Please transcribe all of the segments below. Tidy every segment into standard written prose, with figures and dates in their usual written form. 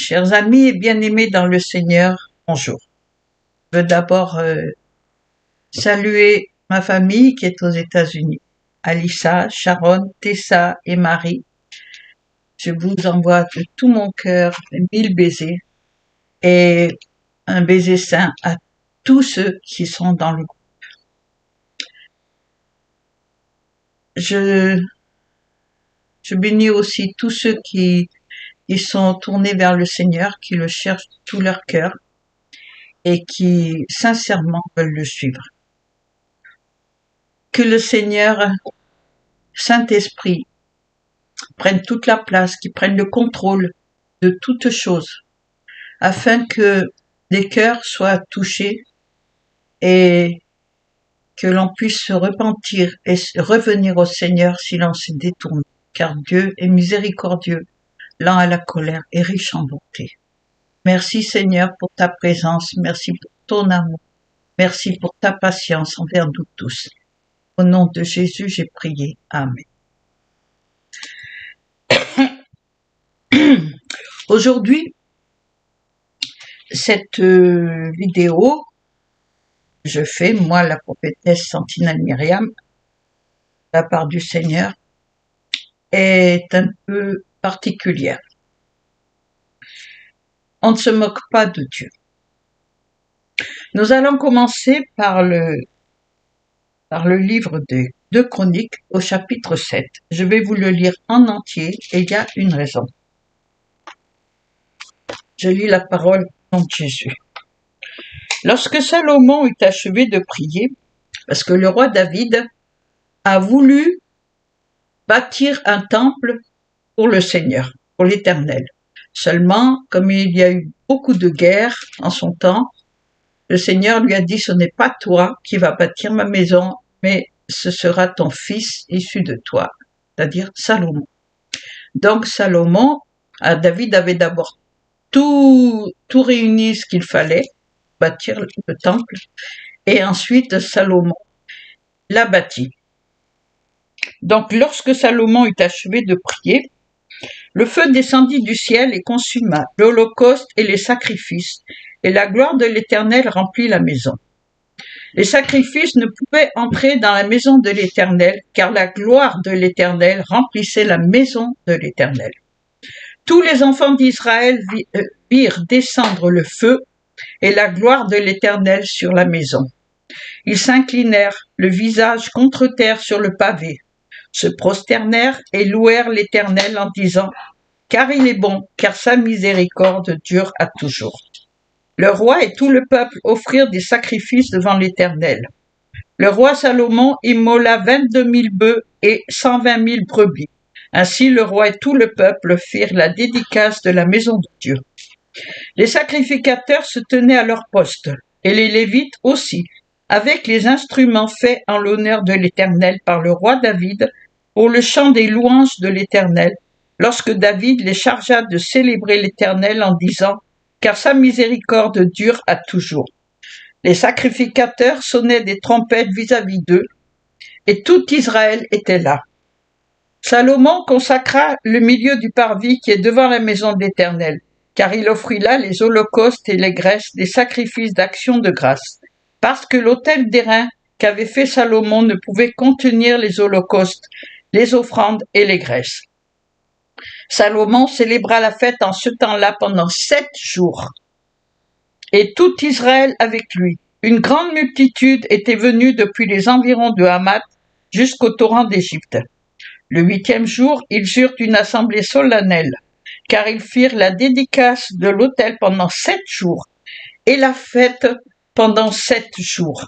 Chers amis et bien-aimés dans le Seigneur, bonjour. Je veux d'abord saluer ma famille qui est aux États-Unis. Alissa, Sharon, Tessa et Marie. Je vous envoie de tout mon cœur 1000 baisers et un baiser saint à tous ceux qui sont dans le groupe. Je bénis aussi tous ceux qui sont tournés vers le Seigneur, qui le cherchent de tout leur cœur et qui sincèrement veulent le suivre. Que le Seigneur, Saint-Esprit, prenne toute la place, qu'il prenne le contrôle de toutes choses, afin que les cœurs soient touchés et que l'on puisse se repentir et revenir au Seigneur si l'on se détourne, car Dieu est miséricordieux, lent à la colère et riche en bonté. Merci Seigneur pour ta présence, merci pour ton amour, merci pour ta patience envers nous tous. Au nom de Jésus, j'ai prié. Amen. Aujourd'hui, cette vidéo, je fais, moi, la prophétesse Santina Myriam, de la part du Seigneur, est un peu particulière. On ne se moque pas de Dieu. Nous allons commencer par le livre des 2 Chroniques au chapitre 7. Je vais vous le lire en entier et il y a une raison. Je lis la parole au nom de Jésus. Lorsque Salomon eut achevé de prier, parce que le roi David a voulu bâtir un temple pour le Seigneur, pour l'Éternel. Seulement, comme il y a eu beaucoup de guerres en son temps, le Seigneur lui a dit, ce n'est pas toi qui vas bâtir ma maison, mais ce sera ton fils issu de toi, c'est-à-dire Salomon. Donc Salomon, David avait d'abord tout réuni ce qu'il fallait, bâtir le temple, et ensuite Salomon l'a bâti. Donc lorsque Salomon eut achevé de prier, le feu descendit du ciel et consuma l'holocauste et les sacrifices, et la gloire de l'Éternel remplit la maison. Les sacrifices ne pouvaient entrer dans la maison de l'Éternel, car la gloire de l'Éternel remplissait la maison de l'Éternel. Tous les enfants d'Israël virent descendre le feu et la gloire de l'Éternel sur la maison. Ils s'inclinèrent, le visage contre terre sur le pavé, se prosternèrent et louèrent l'Éternel en disant « Car il est bon, car sa miséricorde dure à toujours. » Le roi et tout le peuple offrirent des sacrifices devant l'Éternel. Le roi Salomon immola 22 000 bœufs et 120 000 brebis. Ainsi le roi et tout le peuple firent la dédicace de la maison de Dieu. Les sacrificateurs se tenaient à leur poste, et les Lévites aussi, avec les instruments faits en l'honneur de l'Éternel par le roi David, pour le chant des louanges de l'Éternel, lorsque David les chargea de célébrer l'Éternel en disant « Car sa miséricorde dure à toujours ». Les sacrificateurs sonnaient des trompettes vis-à-vis d'eux, et tout Israël était là. Salomon consacra le milieu du parvis qui est devant la maison de l'Éternel, car il offrit là les holocaustes et les graisses des sacrifices d'action de grâce, parce que l'autel d'airain qu'avait fait Salomon ne pouvait contenir les holocaustes, les offrandes et les graisses. Salomon célébra la fête en ce temps-là pendant 7 jours, et tout Israël avec lui. Une grande multitude était venue depuis les environs de Hamath jusqu'au torrent d'Égypte. Le 8e jour, ils eurent une assemblée solennelle, car ils firent la dédicace de l'autel pendant 7 jours, et la fête pendant 7 jours.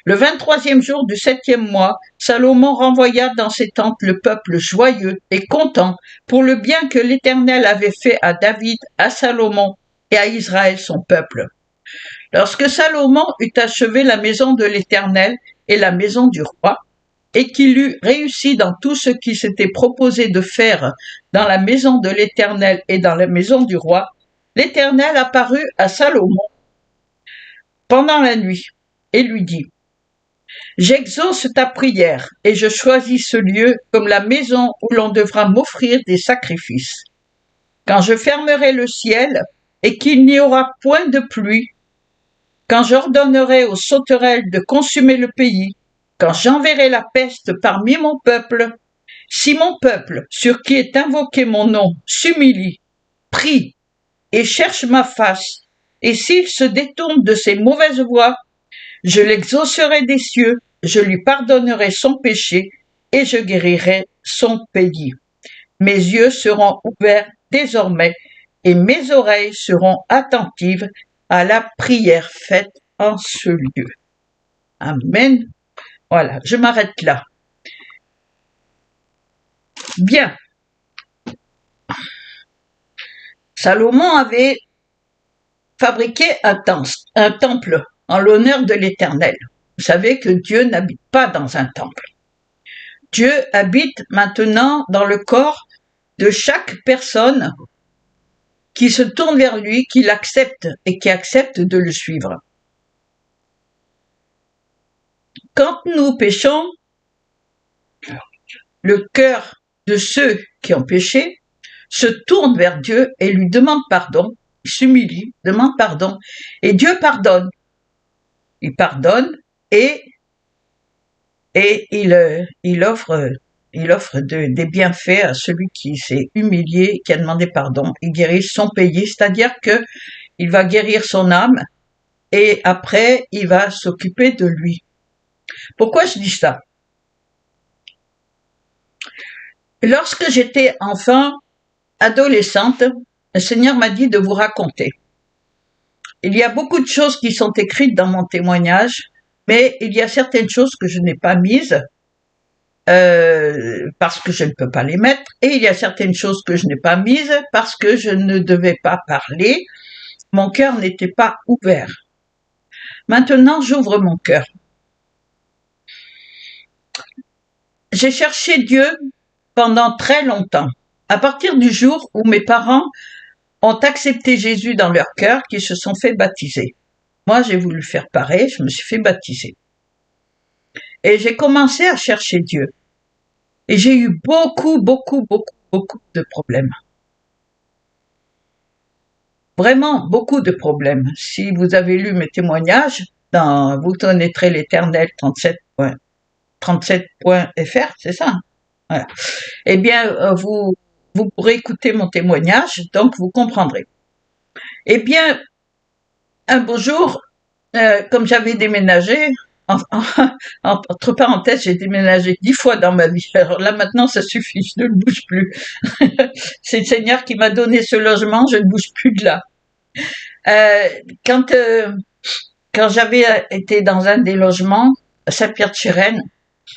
Le 23e jour du 7e mois, Salomon renvoya dans ses tentes le peuple joyeux et content pour le bien que l'Éternel avait fait à David, à Salomon et à Israël son peuple. Lorsque Salomon eut achevé la maison de l'Éternel et la maison du roi, et qu'il eut réussi dans tout ce qu'il s'était proposé de faire dans la maison de l'Éternel et dans la maison du roi, l'Éternel apparut à Salomon pendant la nuit et lui dit « J'exauce ta prière et je choisis ce lieu comme la maison où l'on devra m'offrir des sacrifices. quand je fermerai le ciel et qu'il n'y aura point de pluie, quand j'ordonnerai aux sauterelles de consumer le pays, quand j'enverrai la peste parmi mon peuple, si mon peuple, sur qui est invoqué mon nom, s'humilie, prie et cherche ma face, et s'il se détourne de ses mauvaises voies, je l'exaucerai des cieux, je lui pardonnerai son péché et je guérirai son pays. Mes yeux seront ouverts désormais et mes oreilles seront attentives à la prière faite en ce lieu. Amen. Voilà, je m'arrête là. Bien. Salomon avait fabriqué un temple en l'honneur de l'Éternel. Vous savez que Dieu n'habite pas dans un temple. Dieu habite maintenant dans le corps de chaque personne qui se tourne vers lui, qui l'accepte et qui accepte de le suivre. Quand nous péchons, le cœur de ceux qui ont péché se tourne vers Dieu et lui demande pardon, s'humilie, demande pardon, et Dieu pardonne. Il pardonne et il offre des bienfaits à celui qui s'est humilié, qui a demandé pardon. Il guérit son pays, c'est-à-dire que il va guérir son âme et après il va s'occuper de lui. Pourquoi je dis ça? Lorsque j'étais enfant, adolescente, le Seigneur m'a dit de vous raconter. Il y a beaucoup de choses qui sont écrites dans mon témoignage, mais il y a certaines choses que je n'ai pas mises parce que je ne peux pas les mettre, et il y a certaines choses que je n'ai pas mises parce que je ne devais pas parler. Mon cœur n'était pas ouvert. Maintenant, j'ouvre mon cœur. J'ai cherché Dieu pendant très longtemps. À partir du jour où mes parents ont accepté Jésus dans leur cœur, qu'ils se sont fait baptiser. Moi, j'ai voulu faire pareil, je me suis fait baptiser. Et j'ai commencé à chercher Dieu. Et j'ai eu beaucoup de problèmes. Vraiment beaucoup de problèmes. Si vous avez lu mes témoignages, dans Vous connaîtrez l'Éternel 37.fr, c'est ça? Voilà. Eh bien, vous pourrez écouter mon témoignage, donc vous comprendrez. Eh bien, un beau jour, comme j'avais déménagé, entre parenthèses, j'ai déménagé 10 fois dans ma vie. Alors là, maintenant, ça suffit, je ne bouge plus. C'est le Seigneur qui m'a donné ce logement, je ne bouge plus de là. Quand j'avais été dans un des logements, à Saint-Pierre-de-Chérène,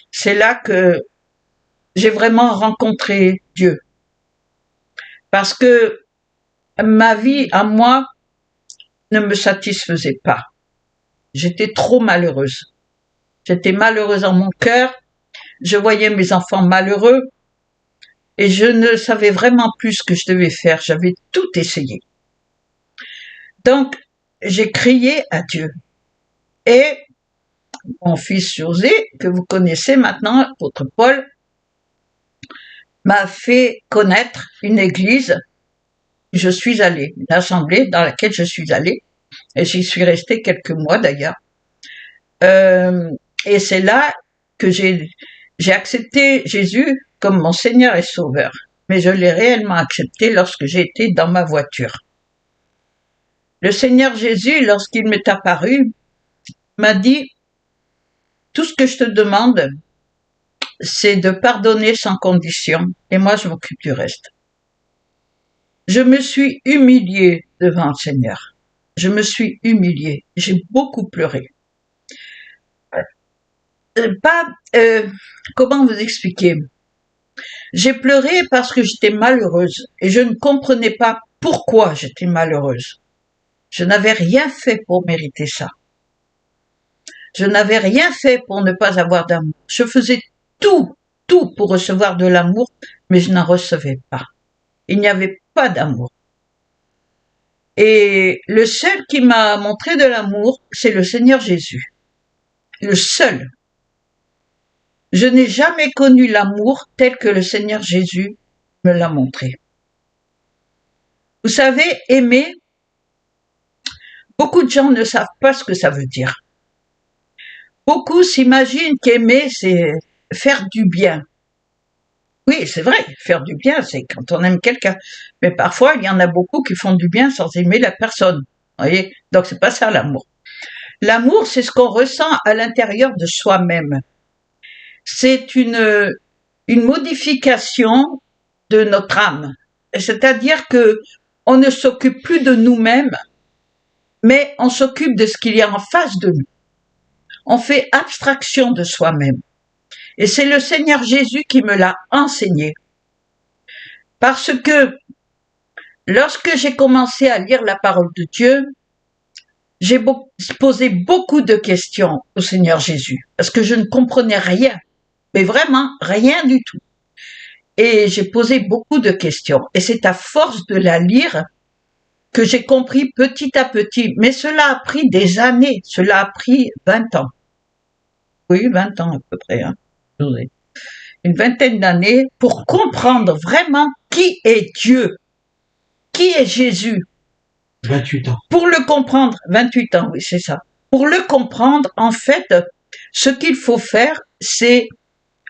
c'est là que j'ai vraiment rencontré Dieu. Parce que ma vie à moi ne me satisfaisait pas. J'étais trop malheureuse. J'étais malheureuse en mon cœur. Je voyais mes enfants malheureux. Et je ne savais vraiment plus ce que je devais faire. J'avais tout essayé. Donc, j'ai crié à Dieu. Et mon fils José, que vous connaissez maintenant, l'apôtre Paul, m'a fait connaître une église. Je suis allée, une assemblée dans laquelle je suis allée. Et j'y suis restée quelques mois d'ailleurs. Et c'est là que j'ai accepté Jésus comme mon Seigneur et Sauveur. Mais je l'ai réellement accepté lorsque j'ai été dans ma voiture. Le Seigneur Jésus, lorsqu'il m'est apparu, m'a dit « Tout ce que je te demande, c'est de pardonner sans condition, et moi je m'occupe du reste. » Je me suis humiliée devant le Seigneur. Je me suis humiliée. J'ai beaucoup pleuré. Comment vous expliquer? J'ai pleuré parce que j'étais malheureuse et je ne comprenais pas pourquoi j'étais malheureuse. Je n'avais rien fait pour mériter ça. Je n'avais rien fait pour ne pas avoir d'amour. Je faisais tout pour recevoir de l'amour, mais je n'en recevais pas. Il n'y avait pas d'amour. Et le seul qui m'a montré de l'amour, c'est le Seigneur Jésus. Le seul. Je n'ai jamais connu l'amour tel que le Seigneur Jésus me l'a montré. Vous savez, aimer, beaucoup de gens ne savent pas ce que ça veut dire. Beaucoup s'imaginent qu'aimer, c'est faire du bien. Oui, c'est vrai, faire du bien, c'est quand on aime quelqu'un. Mais parfois, il y en a beaucoup qui font du bien sans aimer la personne. Vous voyez? Donc, c'est pas ça l'amour. L'amour, c'est ce qu'on ressent à l'intérieur de soi-même. C'est une modification de notre âme. C'est-à-dire que on ne s'occupe plus de nous-mêmes, mais on s'occupe de ce qu'il y a en face de nous. On fait abstraction de soi-même. Et c'est le Seigneur Jésus qui me l'a enseigné. Parce que lorsque j'ai commencé à lire la parole de Dieu, j'ai posé beaucoup de questions au Seigneur Jésus, parce que je ne comprenais rien, mais vraiment rien du tout. Et j'ai posé beaucoup de questions. Et c'est à force de la lire que j'ai compris petit à petit. Mais cela a pris des années. Cela a pris 20 ans. Oui, 20 ans à peu près. Hein. Une vingtaine d'années pour comprendre vraiment qui est Dieu. Qui est Jésus. 28 ans. Pour le comprendre, 28 ans, oui, c'est ça. Pour le comprendre, en fait, ce qu'il faut faire, c'est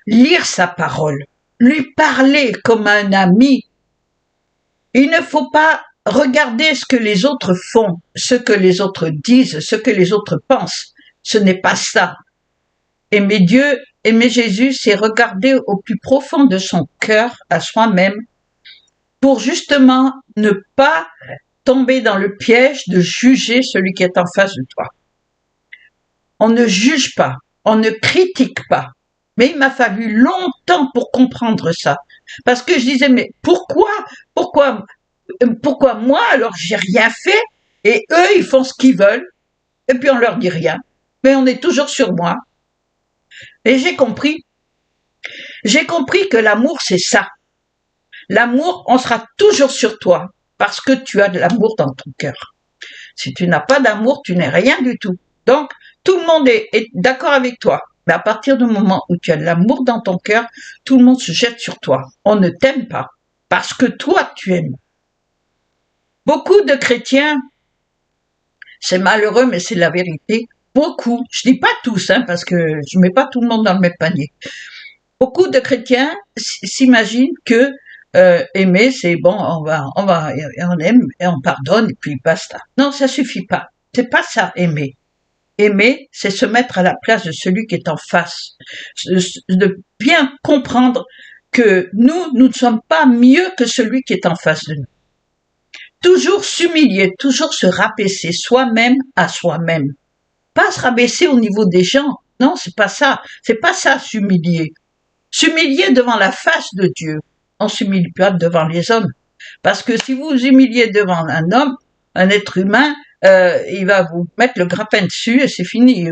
lire sa parole, lui parler comme un ami. Il ne faut pas regarder ce que les autres font, ce que les autres disent, ce que les autres pensent. Ce n'est pas ça. Aimer Dieu, aimer Jésus, c'est regarder au plus profond de son cœur, à soi-même, pour justement ne pas tomber dans le piège de juger celui qui est en face de toi. On ne juge pas, on ne critique pas. Mais il m'a fallu longtemps pour comprendre ça. Parce que je disais, mais pourquoi moi, alors j'ai rien fait, et eux, ils font ce qu'ils veulent, et puis on leur dit rien. Mais on est toujours sur moi. Et j'ai compris que l'amour, c'est ça. L'amour, on sera toujours sur toi, parce que tu as de l'amour dans ton cœur. Si tu n'as pas d'amour, tu n'es rien du tout. Donc, tout le monde est d'accord avec toi. Mais à partir du moment où tu as de l'amour dans ton cœur, tout le monde se jette sur toi. On ne t'aime pas, parce que toi, tu aimes. Beaucoup de chrétiens, c'est malheureux, mais c'est la vérité. Beaucoup, je dis pas tous, hein, parce que je mets pas tout le monde dans le même panier. Beaucoup de chrétiens s'imaginent que aimer, c'est bon, on aime et on pardonne et puis basta. Non, ça suffit pas. C'est pas ça, aimer. Aimer, c'est se mettre à la place de celui qui est en face. De bien comprendre que nous ne sommes pas mieux que celui qui est en face de nous. Toujours s'humilier, toujours se rabaisser soi-même à soi-même. Pas se rabaisser au niveau des gens. Non, c'est pas ça. C'est pas ça, s'humilier. S'humilier devant la face de Dieu. On s'humilie pas devant les hommes. Parce que si vous vous humiliez devant un homme, un être humain, il va vous mettre le grappin dessus et c'est fini.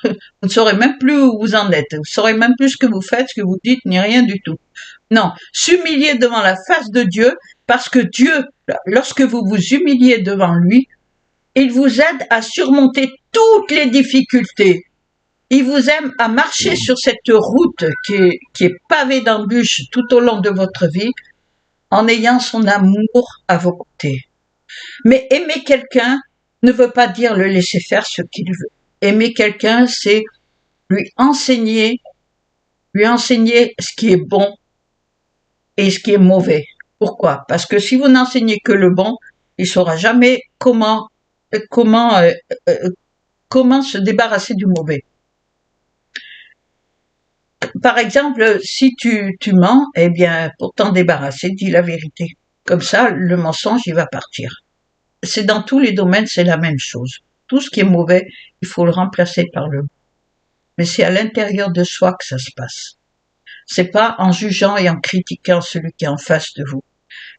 Vous ne saurez même plus où vous en êtes. Vous ne saurez même plus ce que vous faites, ce que vous dites, ni rien du tout. Non, s'humilier devant la face de Dieu, parce que Dieu, lorsque vous vous humiliez devant lui, il vous aide à surmonter toutes les difficultés. Il vous aime à marcher sur cette route qui est pavée d'embûches tout au long de votre vie, en ayant son amour à vos côtés. Mais aimer quelqu'un ne veut pas dire le laisser faire ce qu'il veut. Aimer quelqu'un, c'est lui enseigner ce qui est bon et ce qui est mauvais. Pourquoi? Parce que si vous n'enseignez que le bon, il saura jamais comment se débarrasser du mauvais. Par exemple, si tu mens, eh bien, pour t'en débarrasser, dis la vérité. Comme ça, le mensonge, il va partir. C'est dans tous les domaines, c'est la même chose. Tout ce qui est mauvais, il faut le remplacer par le bon. Mais c'est à l'intérieur de soi que ça se passe. C'est pas en jugeant et en critiquant celui qui est en face de vous.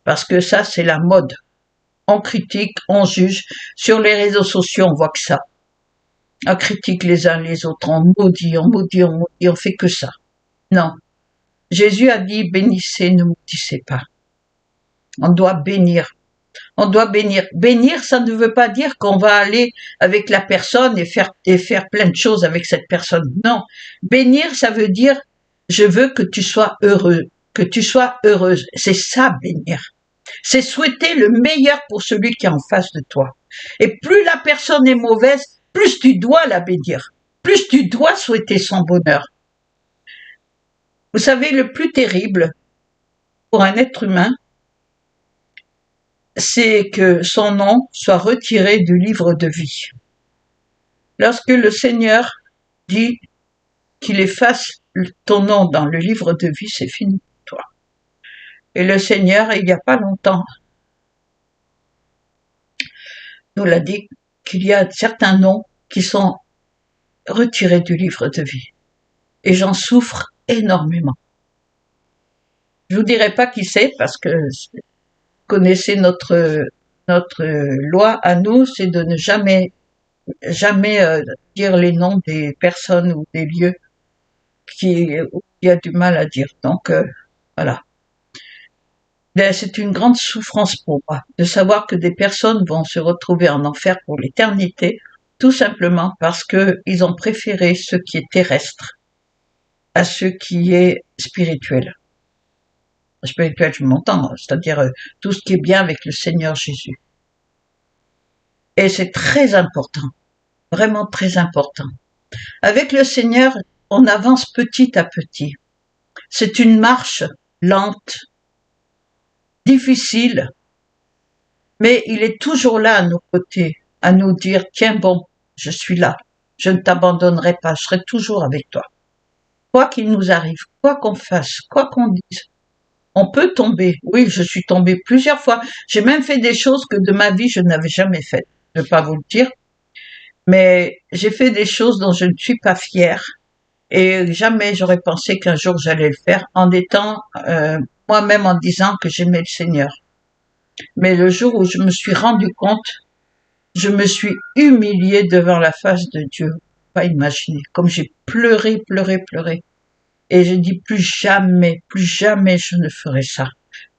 Parce que ça, c'est la mode. On critique, on juge. Sur les réseaux sociaux, on voit que ça. On critique les uns les autres, on maudit, on fait que ça. Non. Jésus a dit, bénissez, ne maudissez pas. On doit bénir. On doit bénir. Bénir, ça ne veut pas dire qu'on va aller avec la personne et faire plein de choses avec cette personne. Non. Bénir, ça veut dire, je veux que tu sois heureux, que tu sois heureuse. C'est ça, bénir. C'est souhaiter le meilleur pour celui qui est en face de toi. Et plus la personne est mauvaise, plus tu dois la bénir. Plus tu dois souhaiter son bonheur. Vous savez, le plus terrible pour un être humain, c'est que son nom soit retiré du livre de vie. Lorsque le Seigneur dit qu'il efface ton nom dans le livre de vie, c'est fini pour toi. Et le Seigneur, il n'y a pas longtemps, nous l'a dit qu'il y a certains noms qui sont retirés du livre de vie. Et j'en souffre énormément. Je vous dirai pas qui c'est parce que vous connaissez notre loi à nous, c'est de ne jamais dire les noms des personnes ou des lieux qui a du mal à dire. Donc voilà. C'est une grande souffrance pour moi de savoir que des personnes vont se retrouver en enfer pour l'éternité, tout simplement parce que ils ont préféré ce qui est terrestre à ce qui est spirituel. Spirituel, je m'entends, c'est-à-dire tout ce qui est bien avec le Seigneur Jésus. Et c'est très important, vraiment très important. Avec le Seigneur, on avance petit à petit. C'est une marche lente, difficile, mais il est toujours là à nos côtés, à nous dire, tiens bon, je suis là, je ne t'abandonnerai pas, je serai toujours avec toi. Quoi qu'il nous arrive, quoi qu'on fasse, quoi qu'on dise, on peut tomber. Oui, je suis tombée plusieurs fois. J'ai même fait des choses que de ma vie je n'avais jamais faites. Je ne vais pas vous le dire, mais j'ai fait des choses dont je ne suis pas fière et jamais j'aurais pensé qu'un jour j'allais le faire en étant moi-même en disant que j'aimais le Seigneur. Mais le jour où je me suis rendu compte, je me suis humiliée devant la face de Dieu. Pas imaginer, comme j'ai pleuré. Et j'ai dit plus jamais je ne ferai ça.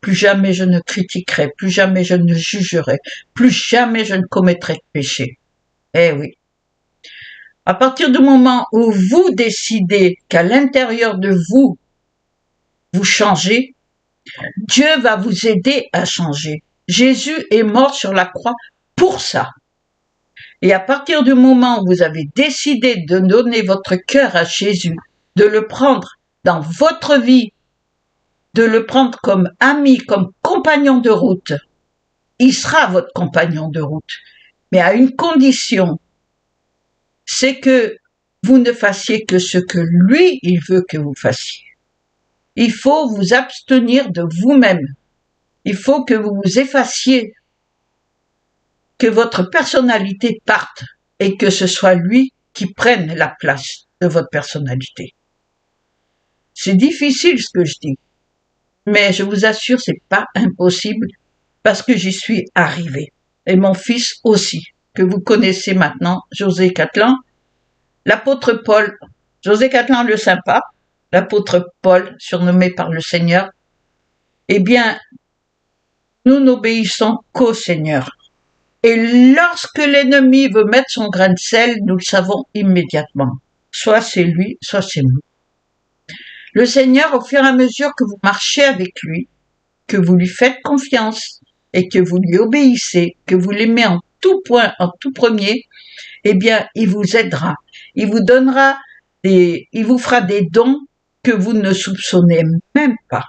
Plus jamais je ne critiquerai, plus jamais je ne jugerai, plus jamais je ne commettrai de péché. Eh oui. À partir du moment où vous décidez qu'à l'intérieur de vous, vous changez, Dieu va vous aider à changer. Jésus est mort sur la croix pour ça. Et à partir du moment où vous avez décidé de donner votre cœur à Jésus, de le prendre dans votre vie, de le prendre comme ami, comme compagnon de route, il sera votre compagnon de route. Mais à une condition, c'est que vous ne fassiez que ce que lui, il veut que vous fassiez. Il faut vous abstenir de vous-même. Il faut que vous vous effaciez, que votre personnalité parte et que ce soit lui qui prenne la place de votre personnalité. C'est difficile ce que je dis, mais je vous assure, c'est pas impossible parce que j'y suis arrivée. Et mon fils aussi, que vous connaissez maintenant, José Catlan, l'apôtre Paul, José Catlan le sympa, l'apôtre Paul, surnommé par le Seigneur, eh bien, nous n'obéissons qu'au Seigneur. Et lorsque l'ennemi veut mettre son grain de sel, nous le savons immédiatement. Soit c'est lui, soit c'est nous. Le Seigneur, au fur et à mesure que vous marchez avec lui, que vous lui faites confiance et que vous lui obéissez, que vous l'aimez en tout point, en tout premier, eh bien, il vous aidera. Il vous donnera il vous fera des dons que vous ne soupçonnez même pas.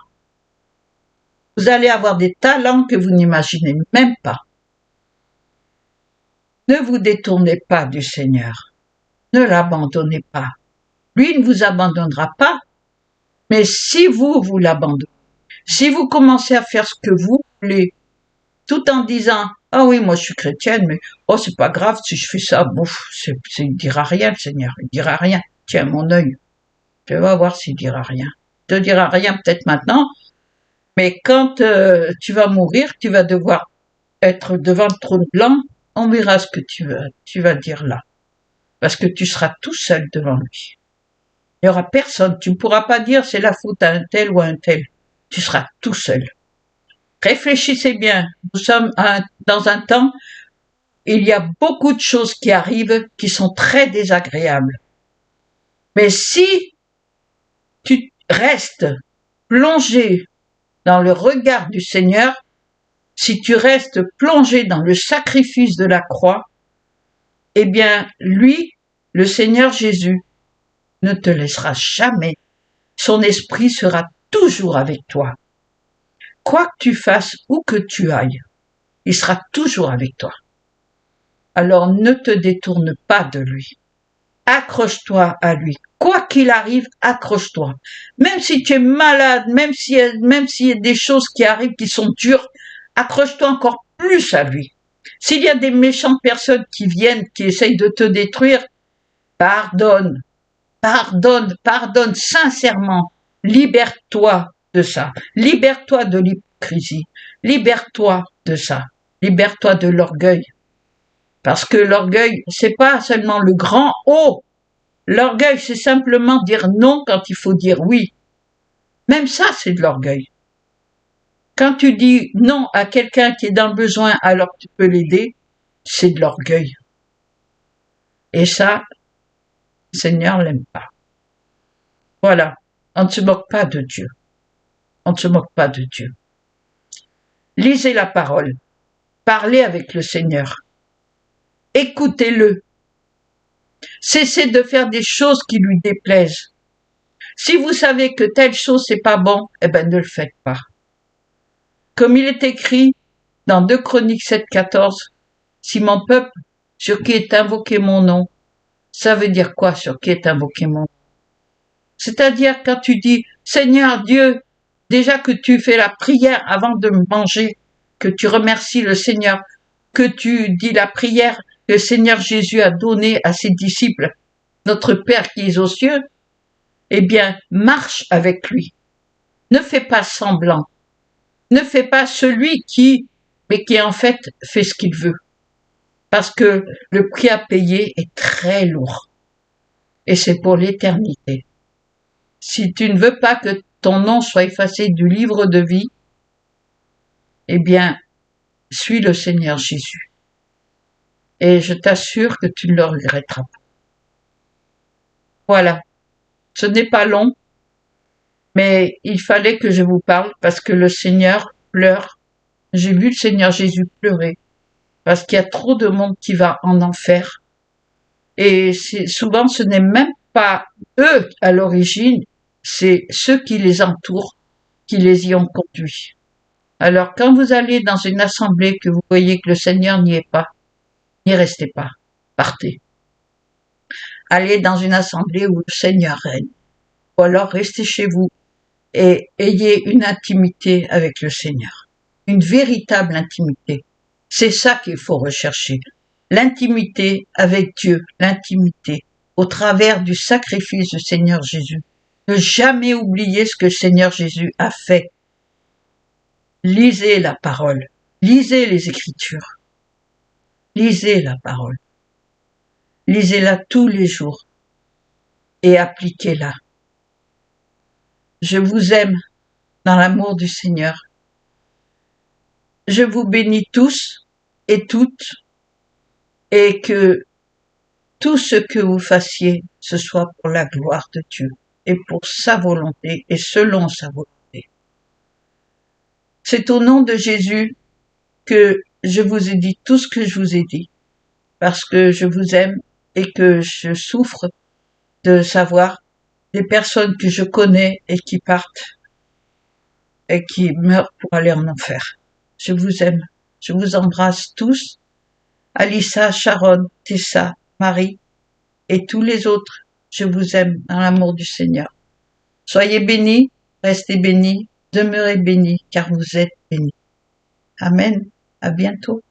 Vous allez avoir des talents que vous n'imaginez même pas. Ne vous détournez pas du Seigneur. Ne l'abandonnez pas. Lui ne vous abandonnera pas. Mais si vous l'abandonnez, si vous commencez à faire ce que vous voulez, tout en disant « Ah oui, moi je suis chrétienne, mais oh c'est pas grave si je fais ça, bouf, il dira rien le Seigneur, il dira rien. Tiens mon œil, tu vas voir s'il dira rien. Il te dira rien peut-être maintenant, mais quand tu vas mourir, tu vas devoir être devant le trône blanc, on verra ce que tu vas dire là. Parce que tu seras tout seul devant lui. Il n'y aura personne. Tu ne pourras pas dire c'est la faute à un tel ou à un tel. Tu seras tout seul. Réfléchissez bien. Nous sommes dans un temps, il y a beaucoup de choses qui arrivent qui sont très désagréables. Mais si tu restes plongé dans le regard du Seigneur, si tu restes plongé dans le sacrifice de la croix, eh bien, lui, le Seigneur Jésus, ne te laissera jamais. Son esprit sera toujours avec toi. Quoi que tu fasses, où que tu ailles, il sera toujours avec toi. Alors ne te détourne pas de lui. Accroche-toi à lui. Quoi qu'il arrive, accroche-toi. Même si tu es malade, même s'il y a des choses qui arrivent qui sont dures, accroche-toi encore plus à lui. S'il y a des méchantes personnes qui viennent, qui essayent de te détruire, pardonne, pardonne sincèrement. Libère-toi de ça. Libère-toi de l'hypocrisie. Libère-toi de ça. Libère-toi de l'orgueil. Parce que l'orgueil, c'est pas seulement le grand O. L'orgueil, c'est simplement dire non quand il faut dire oui. Même ça, c'est de l'orgueil. Quand tu dis non à quelqu'un qui est dans le besoin alors que tu peux l'aider, c'est de l'orgueil. Et ça, le Seigneur l'aime pas. Voilà. On ne se moque pas de Dieu. On ne se moque pas de Dieu. Lisez la parole. Parlez avec le Seigneur. Écoutez-le. Cessez de faire des choses qui lui déplaisent. Si vous savez que telle chose c'est pas bon, eh ben ne le faites pas. Comme il est écrit dans 2 Chroniques 7,14, si mon peuple, sur qui est invoqué mon nom, ça veut dire quoi sur qui est invoqué mon nom? C'est-à-dire quand tu dis, Seigneur Dieu, déjà que tu fais la prière avant de manger, que tu remercies le Seigneur, que tu dis la prière que le Seigneur Jésus a donnée à ses disciples, notre Père qui est aux cieux, eh bien, marche avec lui. Ne fais pas semblant. Ne fais pas celui mais qui en fait fait ce qu'il veut. Parce que le prix à payer est très lourd. Et c'est pour l'éternité. Si tu ne veux pas que ton nom soit effacé du livre de vie, eh bien, suis le Seigneur Jésus. Et je t'assure que tu ne le regretteras pas. Voilà. Ce n'est pas long, mais il fallait que je vous parle parce que le Seigneur pleure. J'ai vu le Seigneur Jésus pleurer parce qu'il y a trop de monde qui va en enfer. Et souvent, ce n'est même pas eux à l'origine, c'est ceux qui les entourent qui les y ont conduits. Alors, quand vous allez dans une assemblée que vous voyez que le Seigneur n'y est pas, n'y restez pas, partez. Allez dans une assemblée où le Seigneur règne. Ou alors, restez chez vous et ayez une intimité avec le Seigneur. Une véritable intimité. C'est ça qu'il faut rechercher. L'intimité avec Dieu, l'intimité au travers du sacrifice du Seigneur Jésus. Ne jamais oublier ce que le Seigneur Jésus a fait. Lisez la parole. Lisez les Écritures. Lisez la parole. Lisez-la tous les jours et appliquez-la. Je vous aime dans l'amour du Seigneur. Je vous bénis tous et toutes et que tout ce que vous fassiez, ce soit pour la gloire de Dieu et pour sa volonté et selon sa volonté. C'est au nom de Jésus que je vous ai dit tout ce que je vous ai dit, parce que je vous aime et que je souffre de savoir des personnes que je connais et qui partent et qui meurent pour aller en enfer. Je vous aime. Je vous embrasse tous. Alissa, Sharon, Tessa, Marie et tous les autres. Je vous aime dans l'amour du Seigneur. Soyez bénis, restez bénis, demeurez bénis, car vous êtes bénis. Amen. À bientôt.